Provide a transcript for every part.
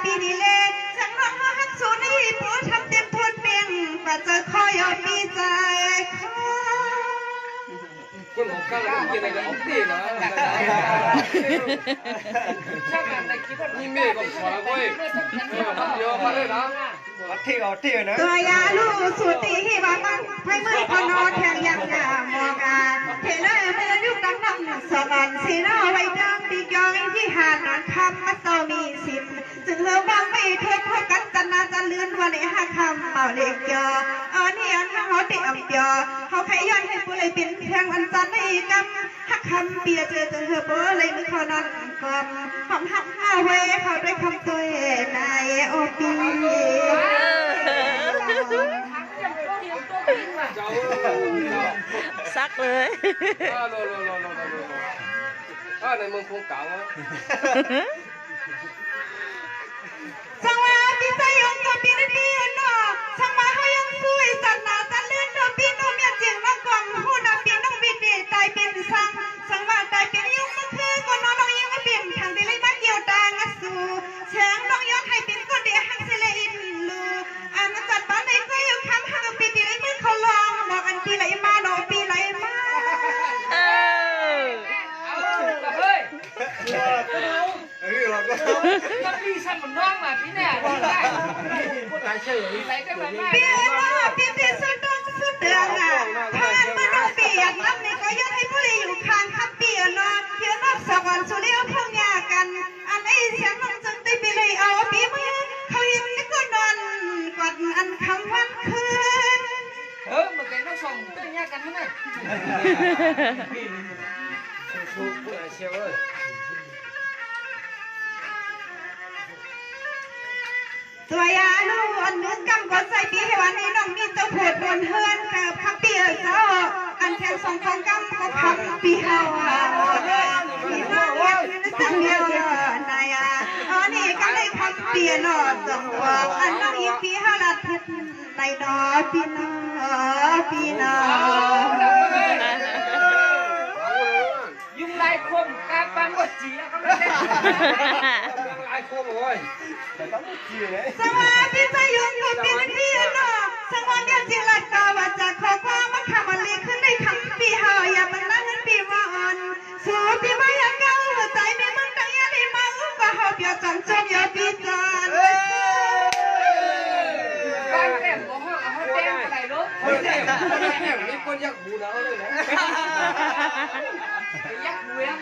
ปีนี้เลยฉันรักฮักสูนี่ผู้ทำเต็มทุนเพียงว่าจะคอยเอาปีใจคนของข้าเรากินอะไรกันออกตีนะนี่เมฆก็สอนเว้ยมันเยอะมาเลยนะวัดเที่ยวนะตัวยาลูสุตีที่ว่ามันให้มือพนอแทงยังงามมองอาเทเลยมือยุกดังน้ำสวรรค์สีน้าไว้ดังปีกยองที่หาดนอนคำมาเศร้ามีสิบจึงเลือว่าไม่ทุกข์พวกกันจันนาจะเลื่อนวันในห้าคำเป่าเล็กยออันนี้อันห้าเขาเด็กอ่ำยอเขาใครย้อนให้ผู้เลยเป็นเพียงวันจันในกำหักคำเปียเจอจะเหือเบอเลยมือเขานอนกลมหอมหักห้าเวเขาด้วยคำตัวนายโอปีซักเลยในเมืองคงเก่าสังวาปีใจยงกับปีนปีนอสังมาเขายังสวยสันนาจันเลื่อนดอกปีนเมียเจียงน้องกอมหูน้ำปีน้องวิเดตายเป็นสังมาตายเป็นยุ่งมันคือก็น้องยังไม่เปลี่ยนทางที่เลยบ้านเกี่ยวตางสู่แฉงน้องย้อนให้เป็นก็เดียหักเสลอินลูอันจัดบ้านในก็ยังคำหักปีที่เลยมือเขาลองบอกอันปีไหลมาดอกปีไหลมาก็พี่ฉันมันน้องมาพี่เนี่ยได้ไปกันมาเปียนปีที่สุดต้องสุดเดือนอ่ะผ่านมาน้องเปียกน้ำนี่ก็ย้อนให้ผู้เลยอยู่ข้างคำเปียนอเพียนอกสวรรค์สุริยพงยากันอันไอ้เสียงน้องจึงได้ไปเลยเอาปีมือเขาเห็นนี่ก็นอนกอดอันคำวันคืนมันเป็นต้องส่งตัวแยกกันมั้ยสู้ผู้ใหญ่เชียวเลยตัวยาลูกอันนึกกำกดใส่ปีให้วันนี้น้องมีเจ้าโผดบนเฮือนกับพักเปียเจ้าอันแทนสองของกำก็พักปีเฮาพี่น้องเย็นสังเดียวนายอันนี้ก็เลยพักเปียนอจังหวะอันน้องอีปีเฮาละทิศในนอพี่น้องพี่น้องยุ่งไรคมกาปังหมดจีแล้วก็ไม่ได้ไอ้โคมโอ้ยสวัสดีใจยุ่งกับปีนพี่น้องสวัสดีจริงละก็ว่าจะขอความมาคำมันลีขึ้นในคำปีเฮาอย่ามันนั่งปีว่าอ่อนสู้ปีมาอย่างเก่าหัวใจไม่มึงตั้งยันได้มาอุ้มว่าเฮาเปียจังจมอย่าปีจันบ้านแต้มของห้องเอาแต้มอะไรรู้แต้มมีคนยักบูแล้วเลยนะยักษ์เวล่ะ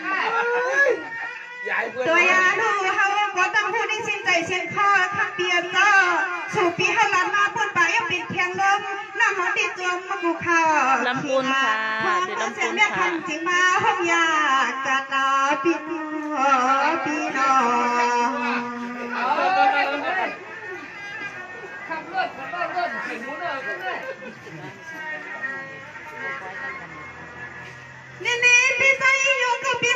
ตัวยาดูเฮาบ่ต้องพูดในสิ้นใจเสียงคอคำเปียเจ้าสู่ปีเฮาลันมาพ้นไปยังปิดแข็งลมน้ำหอมติดจมมากูข่าวลำพูนค่ะเดี๋ยวลำพูนค่ะจริงมาห้องยากะตาปีน้องปีน้องขับรถเห็นหมูเนอร์ก็ได้นี่พี่ใจอยู่กับพี่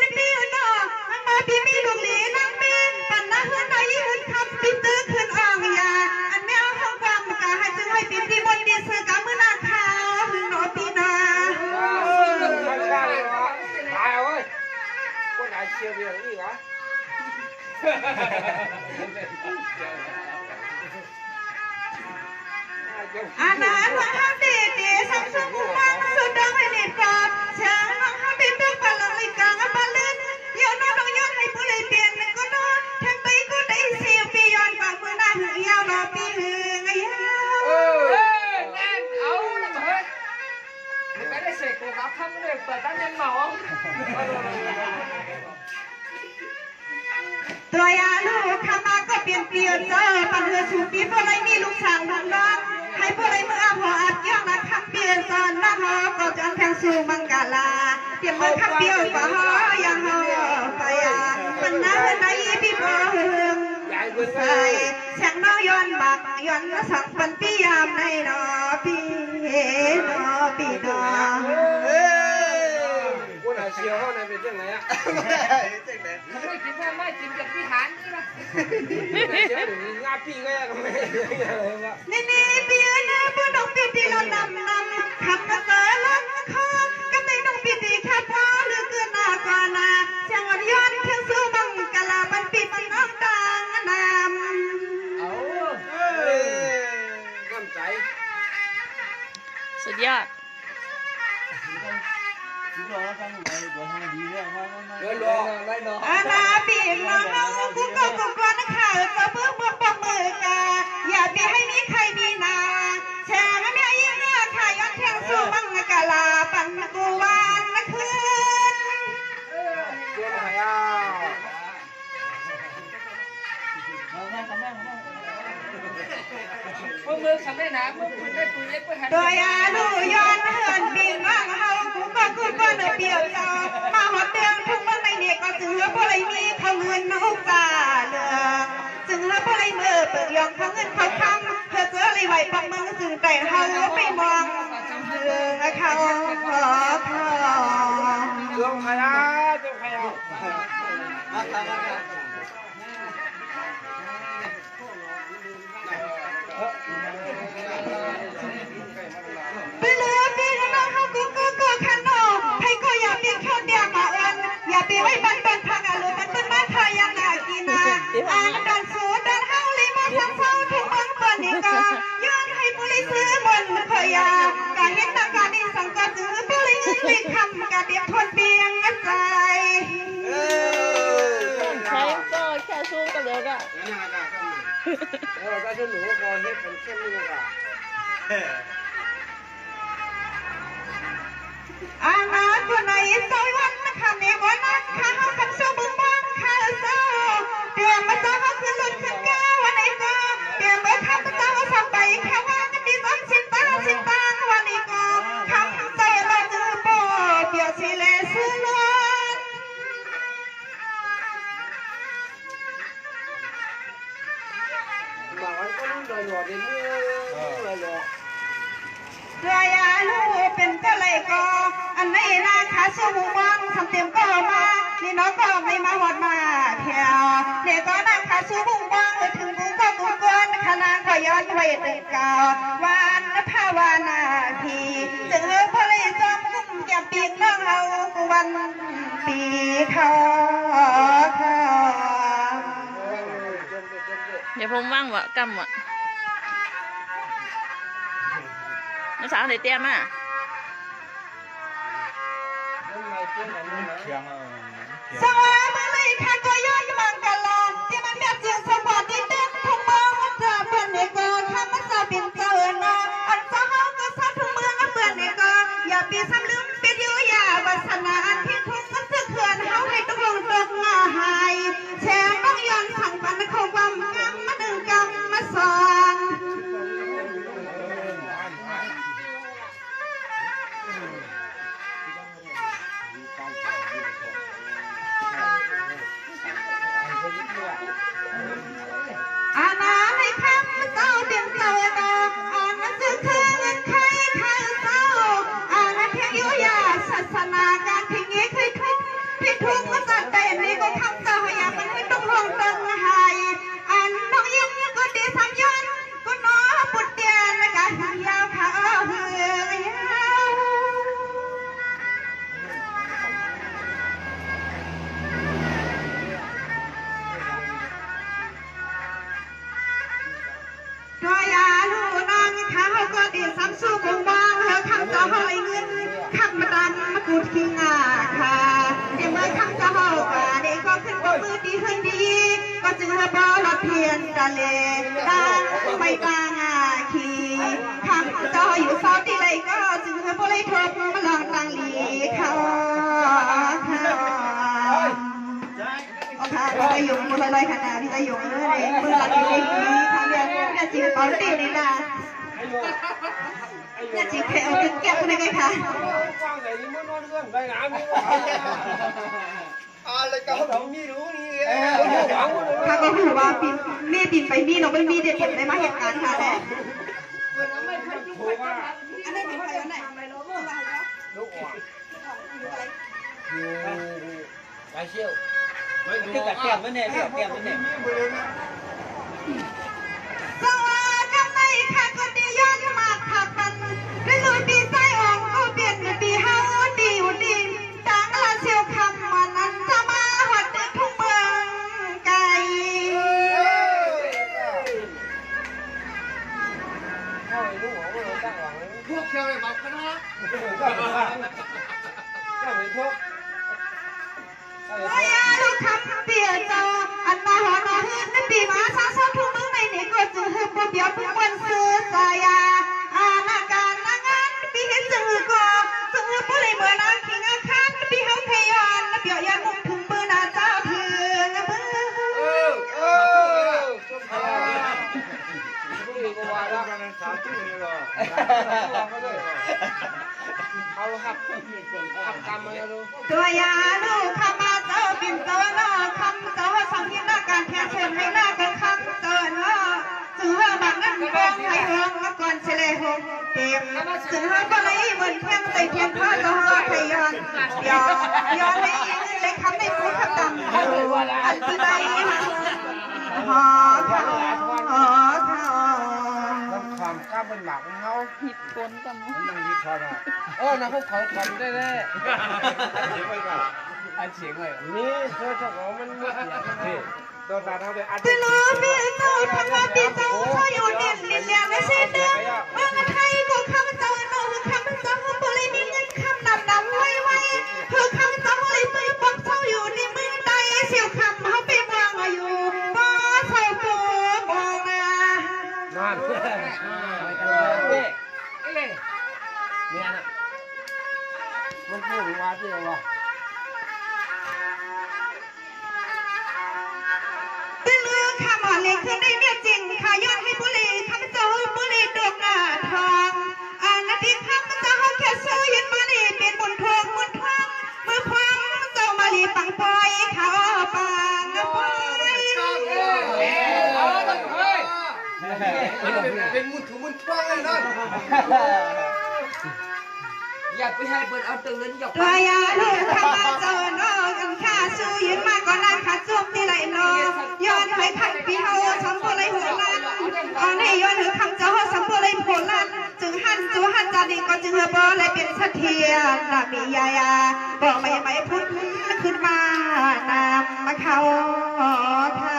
น้องมาพี่มีลูกหลีนั่งมีปันนะเฮือนใดหุ่นคำพี่ตื้อขึ้นอ่างยาอันแมวห้องความกะให้จึงให้พี่บนดีซื้อกะมือนาคาหึงหนอพี่นาตายเว้ยคนไหนเชียร์เรื่องนี้วะอันนั้นว่าห้ามดีสังสมมันสุดดังให้เด็ดกอดช้างว่าห้ามดีเป็นปลังลิกางปะลื่นย้อนน้องย้อนให้ผู้เลยเปลี่ยนก็นอนแทงไปก็ได้เสียปีย้อนกว่ามือหน้าหึงยาวรอปีหึงไอ้ยาวแน่นเอาละเฮ้ยไม่ได้เสกกูครับทำเลยเปิดตั้งเงินเหมาตัวยาลูกข้ามาก็เปลี่ยนเปลี่ยนเจอปันเหือสูบปีพวกไรมีลูกสาวลูกน้องให้พวกไรเมื่อพออัดย่างนะคำเปลี่ยนซอนนะฮอก็จนแทงสู่มังกาลาเตรียมมือคำเปลี่ยนก็ฮอยังฮอไปมันน่าในพี่พอหึงใส่แสงน้องย้อนบักย้อนสังปันปียามในนอปีนอปีนอคนไหนเชียร์เขาไหนเป็นเรื่องไหนอ่ะไม่กินไม่กินกับพี่ฐานนี่นะงาปีก็ยังไม่นี่เปียนะพวกน้องปีที่เรานำคำมาเจอลักคอก็ไม่น้องปีที่แค่พอหรือเกินหน้าก่อนนะเสียงวันย้อนเที่ยงสู้บังกะลาบันปีมันน้องต่างนำ ยอด อาณาปีกน้องกูก็กูกวนข่าวจะเบื่อเบื่อปะมือกาอย่าไปให้มีใครมีนาแช่ไม่มียิ่งเนื้อข่าย้อนเทียงสู้บังกะลาปังกูวานนะคืน เจ้าพยา พวกมึงสำเร็จนะพวกมึงได้ปุ๋ยเล็กไปหัน โดยอาลูย้อนเฮือนบินว่างเฮากูก็กูก็เดือเปียวจอมาหอดเตียงทุกเมื่อไม่เนี่ยก็จึงเฮาบ่ไรมีเขาเงินนุกตาเลือจึงเฮาบ่ไรมือเปิดยองเขาเงินเขาคำเธอเจออะไรไหวปักมึงจึงแต่เฮาไปมองเธอเขาขอพอ เจ้าพยาเจ้าพยามาทำมา ไปเลือปีน้องเฮากูขันโนให้ก็อย่ามีแค่เดียวมาเอิญอย่าไปไว้บันบันทางอารมณ์มันเป็นบ้านเธอยังนากีนาอ่านดันสูดันเฮาลิมาสังเศร้าทุกเมืองเปิดนี่ก็ย้อนให้บุรีซื้อมนเผยาการเห็นตาการนี้สังกัดจือบุรีลิคำการเดียบทนเบียงใจ ใช้ก็แค่ซูมก็เหลือก็ ก็จะหนูก่อนให้เป็นเข้มนี่ก็ อาณาคนไหนซอยวันคำนี้วันนั้นข้าเขาคำสู้บึงบ้างข้าเศร้าเตรียมมาเศร้าเขาขึ้นรถขึ้นแก้ววันไหนก็เตรียมมาคำเศร้าเขาสับไปแค่ว่ากันดีต้องสิตาวันนี้ก็คำใจเราจือโปเปียวสิเลซื้อล้วน มาวันก็รู้หน่อยๆเดี๋ยวนี้หน่อย เรือยาลูเป็นก็เลยก็อันไหนนาขาสู้หูวังสำเต็มก็มานี่น้องก็ไม่มาหอดมาแถวเนี่ยก็นาขาสู้หูวังถึงกูก็กูกวนขนาดก็ย้อนไว้ตึกเก่าวานภาวนาทีจึงพอเลยจอมกุ้งแก่ปีกน้องเอากวนปีเขาเขา เดี๋ยวผมว่างวะกำวะน้าสาวไหนเตี้ยมา สวัสดีเลยค่ะก็ย้อนมังกรลาที่มันแบบเสียงสวัสดีเด็กทุ่งเมืองมันจะเปลี่ยนเด็กก็ทำมันจะเปลี่ยนเกินนะอันจะเฮาก็ซัดทุ่งเมืองเปลี่ยนเด็กก็อย่าปีซ้ำลืมเป็นอยู่อย่าวัฒนาที่ทุ่งมันจะเขื่อนเฮาให้ต้องลงตกหน้าหายแชร์ต้องย้อนสั่งปันเข้าความกำมาดึงกำมาสอนอาณาให้คำเจ้าเตียงเจ้าตาอาณาซึ่งคือเงินใครข้าเจ้าอาณาเทียงยุยาศาสนาการทิ้งเงี้ยเคยทุกที่ทุกมาสัตว์แต่นี้ก็คำเจ้าอย่ามันไม่ต้องลงตึงหายอันน้องยิ่งก็ดีสามย้อนก็น้อปุดเตียนการยาวขาเหือยาวตัวยาลูน้องเขาก็ดีซ้ำสู้คงบ้างแล้วคำจะหอยเงินคำมาดันมากูทิ้งอาค่ะเดี๋ยวเมื่อคำจะหอกว่าเด็กก็ขึ้นก็มือดีขึ้นดีก็จึงระบอละเพียนตะเลตั้งไม่ตั้งอาคีคำจะอยู่เฝ้าที่ไรก็จึงระบอเลยทบมาลองตั้งหลีเขาค่ะพี่ตะยงมือลอยขนาดพี่ตะยงเลยมือหลังดีทำอย่างนี้จีบเปาตีนี่นะเนี่ยจีบแค่เอาแก้วคนไหนคะ อะไรก็เขาไม่รู้นี่ ถ้าก็ถือว่าปีเมียบินไปมีเราไม่มีเด็ดเห็นได้มาเหตุการณ์ค่ะแน่อันนี้บินไปวันไหนไม่รู้ว่าอะไรเนาะ ลูกอ่อนไปเชี่ยว cái cả kèm với này kèm với này สวัสดีในค่ะก็ดีย้อนมาขับมันได้ลุยปีไส้ออกก็เปลี่ยนเป็นปีเฮาดีอยู่ดีต่างละเชียวคำวันนั้นจะมาหอดทุ่งเมืองไกล พวกเชี่ยวเลยมาขนาด เอาหักกรรมมาดู ตัวยาลูกขมาเจ้าปิ่นโตนอคำเจ้าสังเกตการแทนเชิญให้หน้ากันคำเตือนว่าจือบังนั่งกองให้หงมาก่อนเฉลยหงเต็มจือก็เลยเหมือนเทียมใส่เทียมผ้าเจ้าไทยย้อนให้เลยคำในพูดคำดำอันที่ใดหอเท่าหอเท่า ความกล้าเป็นหลักของเขา หิบก้นกับ มันนั่งที่คอนะนะพวกเขาทำได้แน่อันเสียงเลยนี่เธอจะของมันไม่เสียงโดนตาเท่าเดิมอัน ตื่นรู้พี่เจ้าทำมาพี่เจ้าเขาอยู่เด่นลินเลียงและเส้นเดิมเมื่อไทยก็คำเจ้าโน้คือคำเจ้าบริมีเงินคำดำไว้คือคำเจ้าเลยปื้ปอกเจ้าอยู่ในมือใดเสียวคำเขาไปวางอยู่ป้าใส่ปูบองนะ นั่นเนี่ยนะมันพูดว่าที่ว่า ตื่นรู้คำอ่อนเลยคือได้เมียจริงค่ะย้อนให้บุรีคำเจ้าบุรีดอกหน้าทองนาทีคำเจ้าแค่สู้ยันมาลีเป็นบุญทองบุญทองมือความเจ้ามาลีปังปอยเขาปังปอย เอาต้องเฮ้ย เป็นมุนถือมุนฟังเลยนั่น อย่าไปให้เปิดเอาตึงนั้นหยก ตัวยาลูกข้ามาเจอน้องกันข้าสู้ยืนมาก่อนนั้นขาจุกที่ไหลนอย้อนให้ขันปีเฮาสมบูรณ์หัวลันตอนนี้ย้อนถือคำเจ้าสมบูรณ์ผลลันจึงหันจูหันจาดีก็จึงบ่เลยเป็นเสถียรนามียายาบอกไม่พุทธขึ้นมานำมาเขาเท่า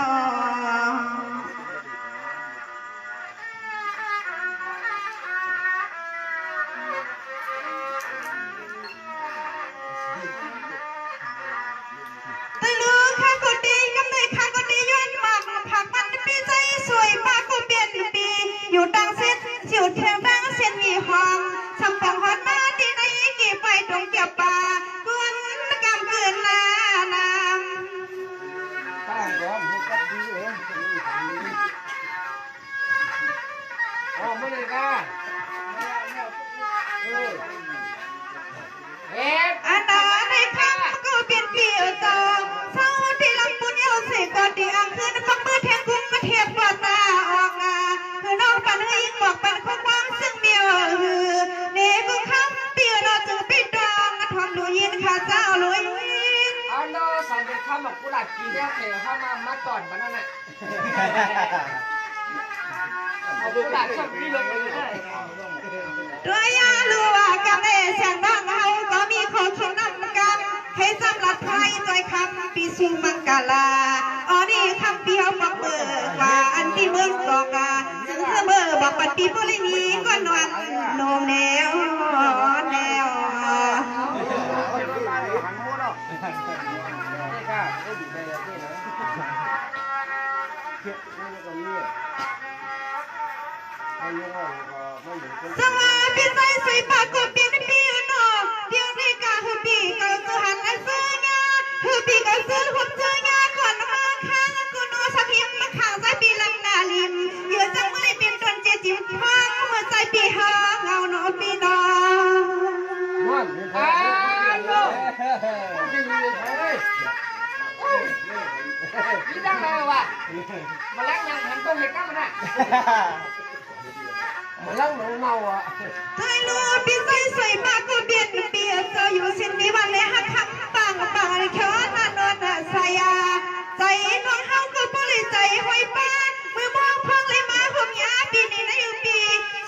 ตื่นรู้ข้าก็ดีกำเนิดข้าก็ดีย้อนมากผักมันปีใจสวยมากก็เปลี่ยนปีอยู่ดังเส้นสิวเทียมดังเส้นมีห้องทำของฮอดมาที่ไหนกี่ไปตรงเกี่ยวป่ากวนกำเกินนานำ ตั้งร้อนหัวกัดดีเองอ๋อไม่เลยก้าอันนั้นในคำก็เปลี่ยนเปลี่ยวจองเศร้าที่ลำบุญเอาเสกก่อนที่อังคืนฟังมือแทงกุ้งมาเทียบว่าตาออกงาคือน้องปันให้ยิงบอกปันข้อความซึ่งเมียวฮือเด็กก็คำเปลี่ยนเราจึงปิดดองทำดูยินข้าเจ้าลุย อันโนสันเด็จข้าบอกกุหลาบกีเนี่ยเขียวเข้ามาก่อนบ้านนั่นแหละเอากุหลาบชอบพี่ลงไปเลย ตัวยาลัวกับเอเสียงน้องเฮาก็มีขอคิดนำกันให้สำหรับไทยใจคำปีสูมังกาลาอ๋อนี่คำปีเฮาบอกเบอร์ว่าอันที่เมืองกอกาซึ่งเมื่อบอกปัดปีบุรีนี้ก็นอนโนมแนวแนว สวัสดีใจใส่ปากกบเปลี่ยนปีนอเดี๋ยวนี้กะฮือปีก็จะหันไอ้เสื้อยาฮือปีก็ซื้อหุ่นเสื้อยาก่อนมาข้างกูนัวสักยิ้มมาข้างใจปีลำนาลิมเยอะจังไม่เป็นต้นเจจิ๋วท้องหัวใจปีหาเงาหนอปีนอนี่ดังเลยวะมาแล้วยังหันตัวเห็นกันมันอ่ะมาแล้วหนูเมาอ่ะ ไทยลูกปีใจใส่ปากกบเปลี่ยนปีเจออยู่สิ้นมีวันเลยหักคำปังปังเขียวนานนสายาใจน้องเฮาก็บริใจหอยป้ามือมองพังเลยมาผมยาปีนี้นะอยู่ปี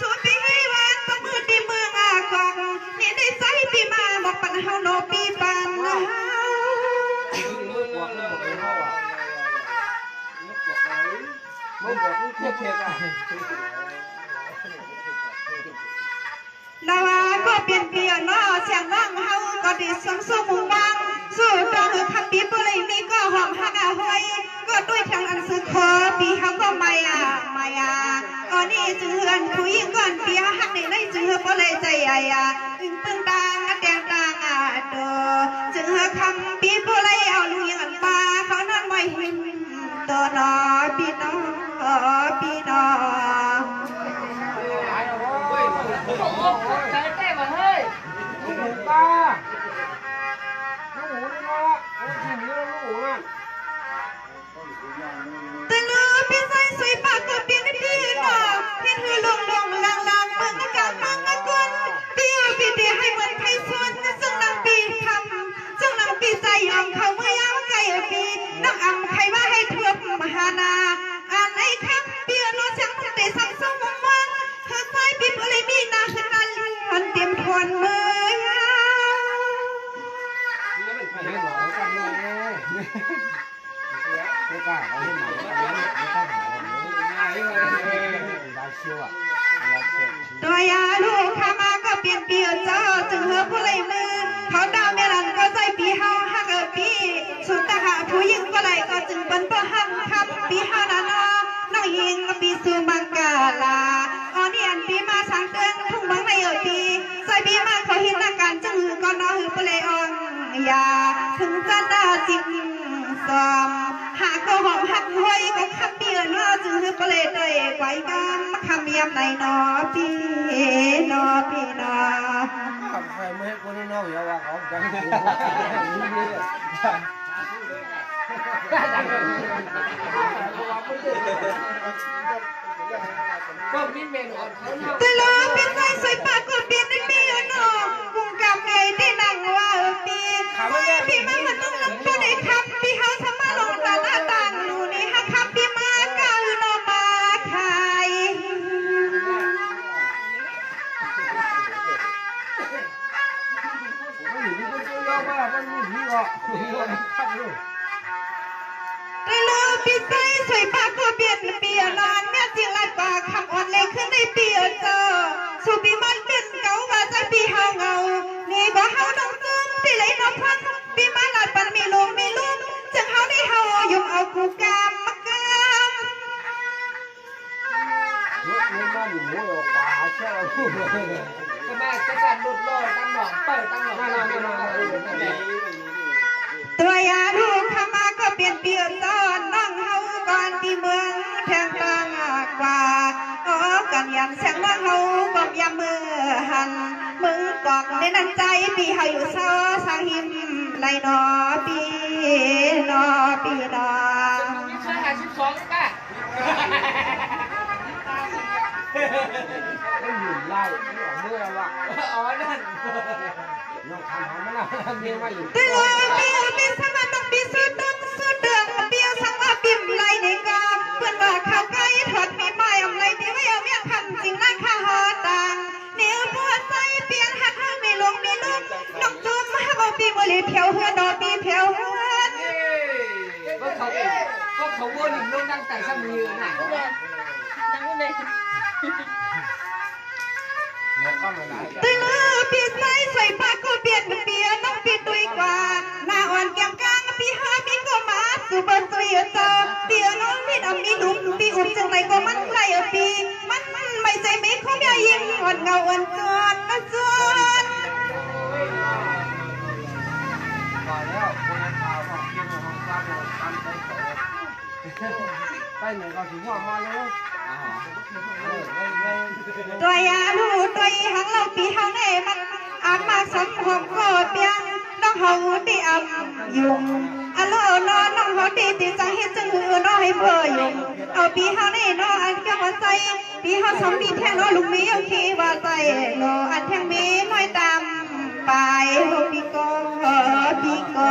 สูปีให้วันประมือตีเมืองอากองนี่ได้ใจปีมาบอกปันเฮาโนปีปันเฮาดาวก็เปลี่ยนเปลี่ยนเนาะเสียงน้องเฮาก็ดีสมสู้มุ่งวังสู้ตองคำปีบ่เลยมีก็หอมหักเอาไว้ก็ด้วยทางอันสึกขอปีเฮาก็ไม่อ๋อนี่จืออันผู้หญิงก่อนปีเฮาหักในในจือบ่เลยใจอึ้งตึงดังแดงดังโดจือคำปีบ่เลยเอาลุยอันปาเขานอนไม่หิมตัวนอปีน้องปีน้อง หายแล้วเว้ย สวยปากก็เปลี่ยนปีหน้าเห็นหือลงลางเมืองอากาศมังกรเปียวปีเดียให้เหมือนไข่ส่วนจงนำปีคำจงนำปีใจยอมเขาเมื่อยาวไก่ปีน้องอ่ำใครว่าให้ทั่วมหานาอ่านไอ้คำเปียโนช่างเตะสังสมวังเธอใส่ปีบเลยมีนาสกัดมันเตรียมทวนมือยาวตัวยาลูกข้ามาก็เปลี่ยนเปลี่ยนเจ้าจึงเหือผู้ไล่มือเขาดาวเมลันก็ใส่ปีเฮาฮักปีสุดตาหาผู้หญิงก็ไหลก็จึงเป็นเพื่อหักคำปีเฮานานาน้องยิงปีสูบังกาลาออนี่อันปีมาสังเกินทุ่งบังในปีใส่ปีมาเขาหินตาการจึงหือก็น้อหือผู้ไล่อ่อนยาถึงจะได้จิตสอมหากก็หอมหักห้อยก็คำเดียวน้อจึงหือผู้ไล่ได้ไว้กันคำยำในนอปีนอปีนอ ใครไม่ให้คนนี้น้องอย่าว่าเขาจังหูก็มีเมนูอ่อนเขาเนาะ ตลอดเป็นใจสวยปากก็เปลี่ยนในปีนอกุ้งกำไงได้นั่งว่าปีปีมามันต้องลงตัวในคำปีเฮาทำมาลงตาหน้าต่างดูนี่ฮะคำปีมาก้าวนอมาขายตลอดเป็นใจสวยปากก็เปลี่ยนปีนานแม่จริงไรปากคำอ่อนเลยขึ้นในปีเจอสุปีมันเป็นเก่าว่าใจปีเฮาเงานี่ก็เฮาต้องจุ้มปีเลยน้องพันปีมาลาดปันมีลมจังเฮาได้เฮายุ่งเอากูกามมากาม ก็แม่จะการหลุดโลดตั้งหนองเปิดตั้งหนอง ตัวยาลูกข้ามาก็เปลี่ยนเปลี่ยนตอนน้องเฮาก่อนที่เมืองแทงกลางกว่าอ๋อกันยันแสงว่าเฮาบอกยามมือหันมึงกอกในนั้นใจปีเฮาอยู่ซอสางหิมไรนอปีนอปีนอ มีเครื่องหาชิปสองป่ะ อ๋อนั่น เตือนเปียวเป็นสมาต้องปีสุดเดืองเปียวสังว่าปิ่มไรในกาเพื่อนว่าข้าวไก่ทอดมีไม้อำไรที่ไม่เอาเมียคำสิ่งนั้นข้าหอตังเนื้อบัวใส่เปลี่ยนหักมีลงมีลุ่มน้องจุ่มหักเอาปีบริเพียวเฮือดอปีเพียวเฮือน ก็เขาวนหนึ่งลงดังแต่สมือน่ะ ดังเลย ตึงปีใส่ใส่ปากก็เปลี่ยนเปียน้องปีตุยกว่าหน้าอ่อนแก้มกลางปีหามีก็มาสุบนตุยเจอเปียน้องมีดำมีหลุมปีอุ่นจังไรก็มันไรปีมันไม่ใจมีของยายิงอ่อนเงาอ่อนจวนนะจวน ตัวยาลูตัวยหังเราปีหังในมันอามาสมหอมก็เปียงน้องเฮาตีอ่ำยุงอันโลนอน้องเฮาตีตีจังเฮ็ดจังหือน้อให้เบื่อยุงเอาปีหังในน้ออันแก้วใจปีเฮาสมมีแท่งน้อลูกมีเอาขี้ว่าใจโลอันแท่งมีน้อยตามไปโฮปีกอปีกอ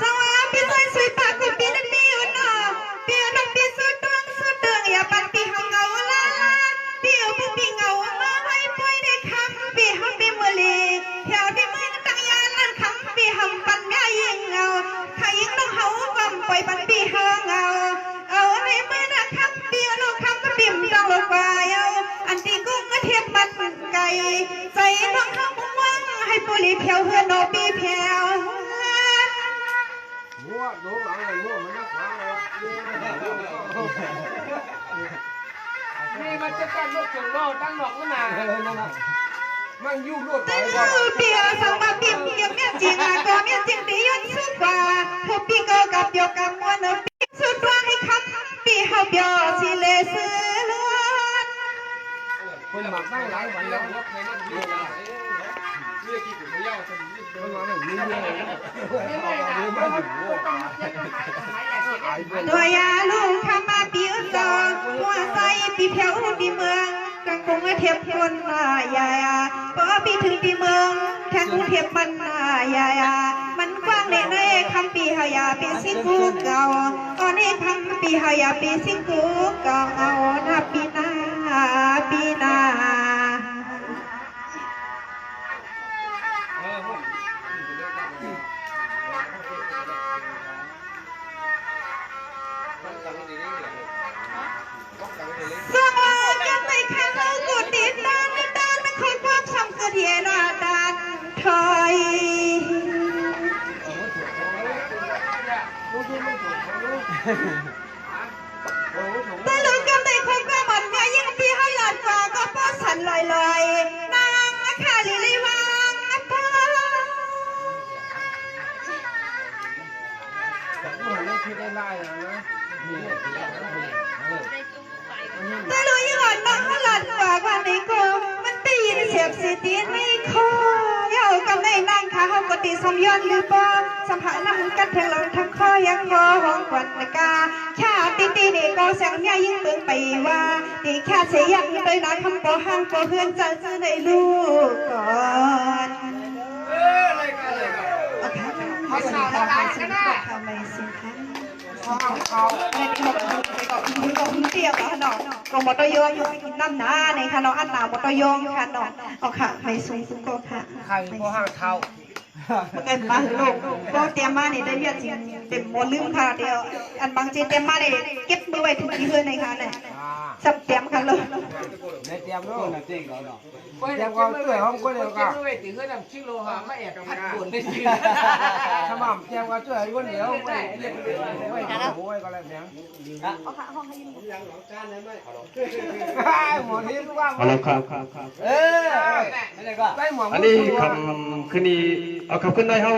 สวัสดีใจสวยปากกูปีนั้นปีอยู่นอปีน้องปีสุดเดืองอย่าปันปีเฮาเงาละปีเอาปีเงามาไว้ป่วยในคำปีเฮาปีมือลีแถวที่มึงตั้งยาลั่นคำปีหำปันแม่ยิงเงาถ้ายิงน้องเฮาวังปล่อยปันปีเฮาเงาเอาในมือนะคำปีน้องคำก็ปีมจังลงไปเอาอันที่กุ้งก็เทียบมันไก่ใจน้องเฮามุ่งวังให้ปุรีเพียวเฮือนโนปีเพียว นี่มันจะการรถถึงโลตั้งหนองขึ้นมา มันยุ่งรวดไป เปียสังมาปิมเปียเมียจริงก็เมียจริงตียนสุดกว่าพวกปีก็กับเดียวกับมวนปีสุดว่าให้คำปีเฮาเปียสิเลสือล้วน ตัวอยาลูกทำมาปีอุจอหัวใสปีเพียวปีเมืองกางกงเทียบคนยายาพอปีถึงปีเมืองแข่งกรุงเทียบมันยายามันกว้างในในคำปีหายาปีสิกูเก่าก็ในคำปีหายาปีสิกูเก่าเอาหน้าปีหน้าปีหน้าสวากันไปข้างเรากุดดินด้านไม่ค่อยความสำคัญเทียนาดันถอยตะลุกกันไปคนก็หมดไว้ยังปีให้หลอดกว่าก็ป้อสันลอยนางอาคาลิลิวังป้าตะลุยหลอดน้องหลอดกว่าวันนี้กูมันตีนเสียบสีตีนไม่คอเย้ากำในนั่งขาเขากตีสมย้อนหรือป้อสัมผัสน้ำกันแทงหลังทั้งคอยังคอห้องควันกาชาตีตีนี่ก็แสงเมียยิ่งเบิ่งไปว่าตีแค่เสียยังโดยน้อยคำปอห้างปอเพื่อนจะซื้อในลูกก่อนเขาสาวได้กันนะทำไมสิคะในปีหกเตี้ยกับหนองก็มอตโยงน้ำหน้าในค่ะน้องอันหนามอตโยงค่ะน้องเอาค่ะไม่สูงสุดก็ค่ะ ใครก็ห้างเท้า เงินมาลูกก็เตรียมมาเนี่ยได้เวียดจริงเต็มหมดลืมค่ะเดียวอันบางทีเตรียมมาเนี่ยเก็บมือไว้ถึงที่เพื่อนในค่ะเนี่ยสับเตรียมค่ะลูก ในเตรียมลูก จริงเหรอ เตรียมความช่วยห้องก็เดียวกันด้วยถึงเพื่อนชิโลหะไม่แอบพัดบุญได้จริงสม่ำเตรียมความช่วยคนเดียวไม่เรียกไม่โอ้ยก็แล้วเนี่ยหมอนี้ว่าง เอาละครับ ได้หมอ อันนี้คำคืนนี้เอาคำขึ้นได้เขา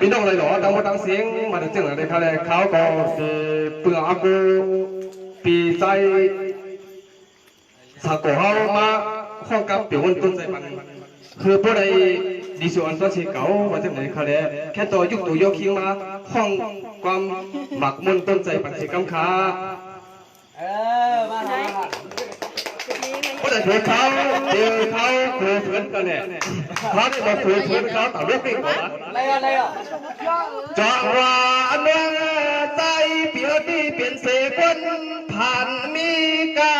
พี่น้องเลยเหรอดังมาดังเสียงมาถึงจังเลยเขาเลยเขาก็เปลือกอากูปีใจสากเขามาข้องกับเปี่ยวต้นใจมันคือพวกใดดิฉันตัวเชี่ยวเก่ามาจากไหนเขาเลยแค่ตัวยุกตัวยกคิงมาห้องความหมักมุ่นต้นใจปัจจัยกำขาก็แต่ถือเขาเดี๋ยวเขาถือเพื่อนกันเนี่ยเขาได้มาถือเพื่อนเขาต่อเรื่องนี้ก่อนนะจังหวะเนื้อใจเปลี่ยนที่เปลี่ยนเสกวนผ่านมีกา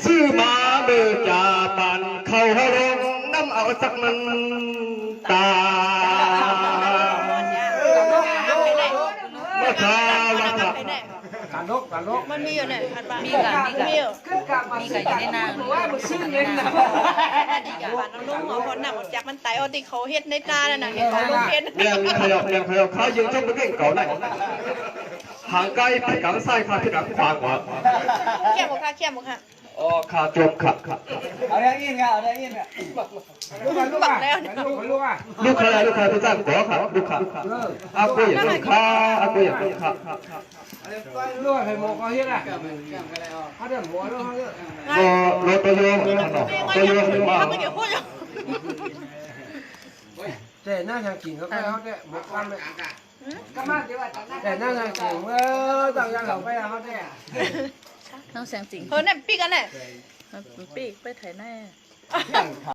ซื้อมาเบิกจ่าปันเข้าห้องน้ำเอาสักมันตาว่าข้าว่าข้า การลก มันมีอยู่เนี่ยพันบาทมีกันอยู่ในนางว่ามันชื่อเงินนะดีกับบ้านน้องลุงเอาคนหนักหมดจากมันตายเอาที่เขาเฮ็ดในตาน่ะเห็นเขาเฮ็ด เรียนขยับเขายืนช่องเป็นเก่งเก่าได้ห่างไกลไปกลางซ้ายขาที่กลางขวาขวา เข้มค่ะเข้มค่ะ อ๋อขาจมขา เอาได้ยินค่ะเอาได้ยินค่ะ ลูกอ่ะ ลูกค้าทุกท่านขอครับลูกค้าอากูอย่าลูกค้าอากูอย่าลูกค้า ลูกให้หมอเขาเฮ็ดอ่ะเขาเดินหัวลูกเขาเดิน รถตัวโยงขนมตัวโยงมา เขาไม่เกี่ยวพูดอยู่ แต่น่าจะกินเขาไปเขาได้หมดความเลยแต่น่าจะกินต้องยังเขาไปเขาได้ น้องแสงจริงเฮ้ยเนี่ยปีกันเนี่ยปีไปถ่ายแน่